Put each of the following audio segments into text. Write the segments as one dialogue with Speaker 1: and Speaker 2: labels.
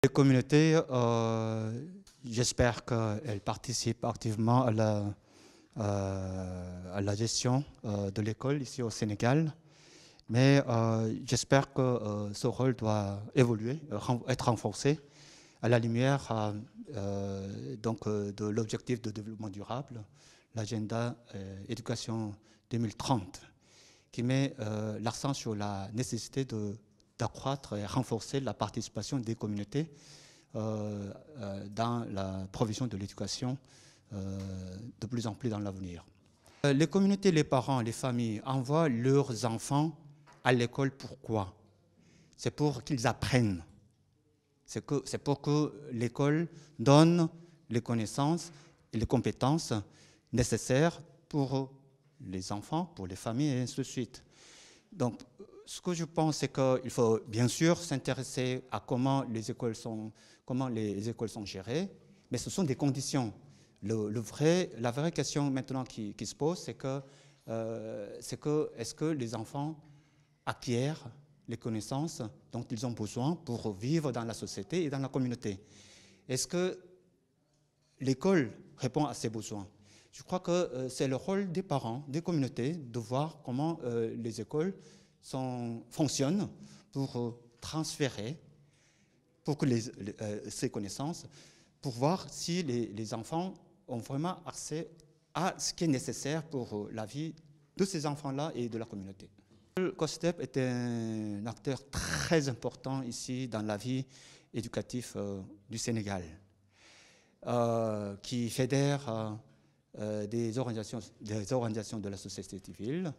Speaker 1: Les communautés, j'espère qu'elles participent activement à la gestion de l'école ici au Sénégal, mais j'espère que ce rôle doit évoluer, être renforcé à la lumière de l'objectif de développement durable, l'agenda éducation 2030, qui met l'accent sur la nécessité d'accroître et renforcer la participation des communautés dans la provision de l'éducation de plus en plus dans l'avenir. Les communautés, les parents, les familles envoient leurs enfants à l'école. Pourquoi? C'est pour qu'ils apprennent. C'est pour que l'école donne les connaissances et les compétences nécessaires pour les enfants, pour les familles et ainsi de suite. Donc, ce que je pense, c'est qu'il faut bien sûr s'intéresser à comment les écoles sont gérées, mais ce sont des conditions. La vraie question maintenant qui se pose, c'est est-ce que les enfants acquièrent les connaissances dont ils ont besoin pour vivre dans la société et dans la communauté? Est-ce que l'école répond à ces besoins? Je crois que c'est le rôle des parents, des communautés, de voir comment les écoles fonctionnent pour transférer ces connaissances, pour voir si les enfants ont vraiment accès à ce qui est nécessaire pour la vie de ces enfants-là et de la communauté. Le COSTEP est un acteur très important ici dans la vie éducative du Sénégal, qui fédère des organisations de la société civile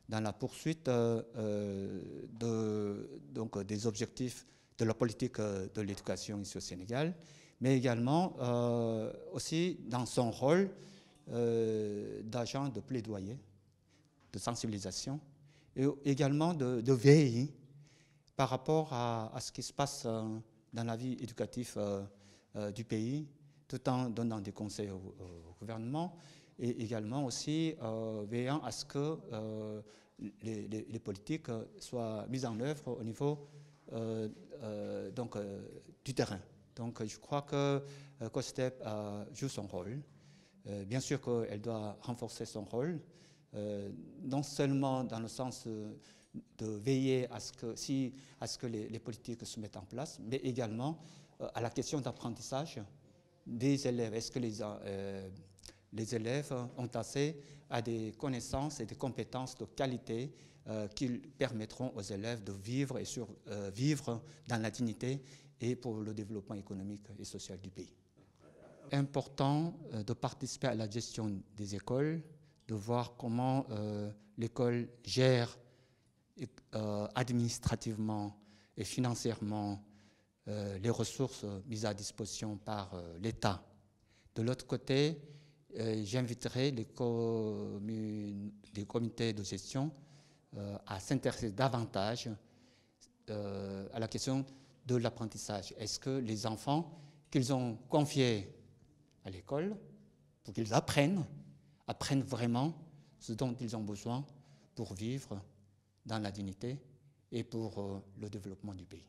Speaker 1: dans la poursuite des objectifs de la politique de l'éducation ici au Sénégal, mais également aussi dans son rôle d'agent de plaidoyer, de sensibilisation, et également de veiller par rapport à ce qui se passe dans la vie éducative du pays, tout en donnant des conseils au gouvernement, et également aussi veillant à ce que les politiques soient mises en œuvre au niveau du terrain. Donc je crois que COSTEP joue son rôle. Bien sûr qu'elle doit renforcer son rôle, non seulement dans le sens de veiller à ce que les politiques se mettent en place, mais également à la question d'apprentissage des élèves. Est-ce que les élèves ont accès à des connaissances et des compétences de qualité qui permettront aux élèves de vivre et vivre dans la dignité et pour le développement économique et social du pays. Important de participer à la gestion des écoles, de voir comment l'école gère administrativement et financièrement les ressources mises à disposition par l'État. De l'autre côté, j'inviterai les comités de gestion à s'intéresser davantage à la question de l'apprentissage. Est-ce que les enfants qu'ils ont confiés à l'école, pour qu'ils apprennent vraiment ce dont ils ont besoin pour vivre dans la dignité et pour le développement du pays.